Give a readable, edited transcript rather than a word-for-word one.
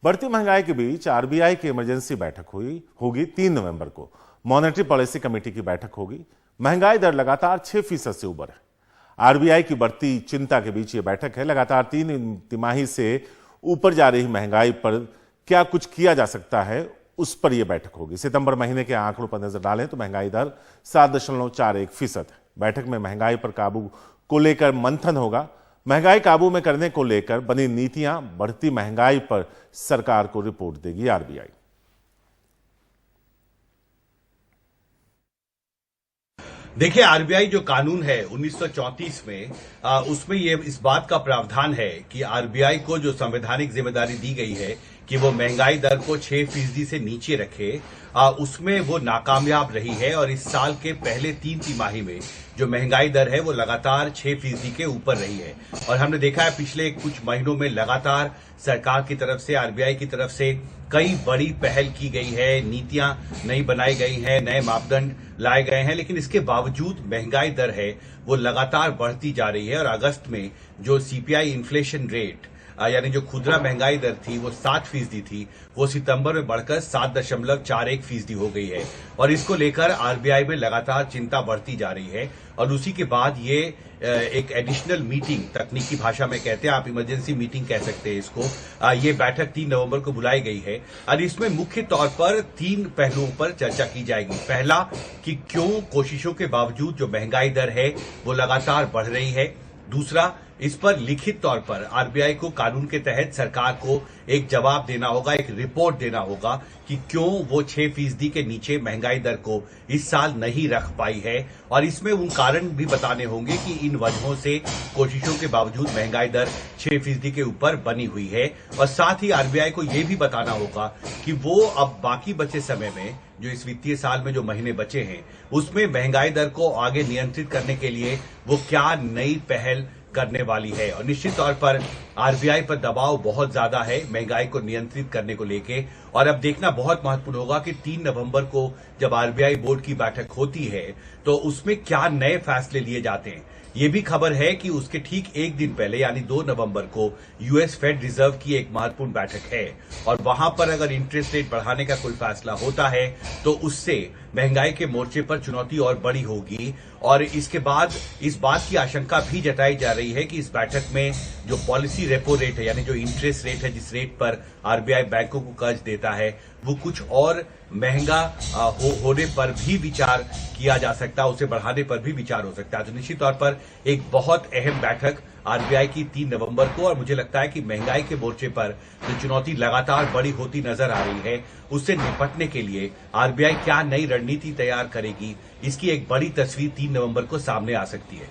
बढ़ती महंगाई के बीच आरबीआई की इमरजेंसी बैठक होगी 3 नवंबर को। मॉनेटरी पॉलिसी कमेटी की बैठक होगी। महंगाई दर लगातार 6% से ऊपर है। आरबीआई की बढ़ती चिंता के बीच ये बैठक है। लगातार 3 तिमाही से ऊपर जा रही महंगाई पर क्या कुछ किया जा सकता है, उस पर यह बैठक होगी। सितंबर महीने के आंकड़ों पर नजर डालें तो महंगाई दर 7.41% है। बैठक में महंगाई पर काबू को लेकर मंथन होगा। महंगाई काबू में करने को लेकर बनी नीतियां, बढ़ती महंगाई पर सरकार को रिपोर्ट देगी आरबीआई। देखिए, आरबीआई जो कानून है 1934 में उसमें ये इस बात का प्रावधान है कि आरबीआई को जो संवैधानिक जिम्मेदारी दी गई है कि वो महंगाई दर को 6% से नीचे रखे, उसमें वो नाकामयाब रही है और इस साल के पहले 3 तिमाही में जो महंगाई दर है वो लगातार 6% के ऊपर रही है। और हमने देखा है पिछले कुछ महीनों में लगातार सरकार की तरफ से, आरबीआई की तरफ से कई बड़ी पहल की गई है, नीतियां नई बनाई गई हैं, नए मापदंड लाए गए हैं, लेकिन इसके बावजूद महंगाई दर है वो लगातार बढ़ती जा रही है। और अगस्त में जो सीपीआई इन्फ्लेशन रेट यानी जो खुदरा महंगाई दर थी वो 7% थी, वो सितंबर में बढ़कर 7.41% हो गई है। और इसको लेकर आरबीआई में लगातार चिंता बढ़ती जा रही है। और उसी के बाद ये एक एडिशनल मीटिंग, तकनीकी भाषा में कहते हैं, आप इमरजेंसी मीटिंग कह सकते हैं इसको, ये बैठक 3 नवंबर को बुलाई गई है। और इसमें मुख्य तौर पर 3 पहलुओं पर चर्चा की जाएगी। पहला कि क्यों कोशिशों के बावजूद जो महंगाई दर है वो लगातार बढ़ रही है। दूसरा, इस पर लिखित तौर पर आरबीआई को कानून के तहत सरकार को एक जवाब देना होगा, एक रिपोर्ट देना होगा कि क्यों वो 6% के नीचे महंगाई दर को इस साल नहीं रख पाई है। और इसमें उन कारण भी बताने होंगे कि इन वजहों से कोशिशों के बावजूद महंगाई दर 6% के ऊपर बनी हुई है। और साथ ही आरबीआई को यह भी बताना होगा कि वो अब बाकी बचे समय में, जो इस वित्तीय साल में जो महीने बचे हैं, उसमें महंगाई दर को आगे नियंत्रित करने के लिए वो क्या नई पहल करने वाली है। और निश्चित तौर पर आरबीआई पर दबाव बहुत ज्यादा है महंगाई को नियंत्रित करने को लेके। और अब देखना बहुत महत्वपूर्ण होगा कि 3 नवंबर को जब आरबीआई बोर्ड की बैठक होती है तो उसमें क्या नए फैसले लिए जाते हैं। ये भी खबर है कि उसके ठीक एक दिन पहले यानी 2 नवंबर को यूएस फेड रिजर्व की एक महत्वपूर्ण बैठक है। और वहां पर अगर इंटरेस्ट रेट बढ़ाने का कोई फैसला होता है तो उससे महंगाई के मोर्चे पर चुनौती और बड़ी होगी। और इसके बाद इस बात की आशंका भी जताई जा रही है कि इस बैठक में जो पॉलिसी रेपो रेट है, यानी जो इंटरेस्ट रेट है, जिस रेट पर आरबीआई बैंकों को कर्ज देता है, वो कुछ और महंगा होने पर भी विचार किया जा सकता है, उसे बढ़ाने पर भी विचार हो सकता है। तो निश्चित तौर पर एक बहुत अहम बैठक आरबीआई की 3 नवंबर को। और मुझे लगता है कि महंगाई के मोर्चे पर जो चुनौती लगातार बड़ी होती नजर आ रही है, उससे निपटने के लिए आरबीआई क्या नई रणनीति तैयार करेगी, इसकी एक बड़ी तस्वीर 3 नवंबर को सामने आ सकती है।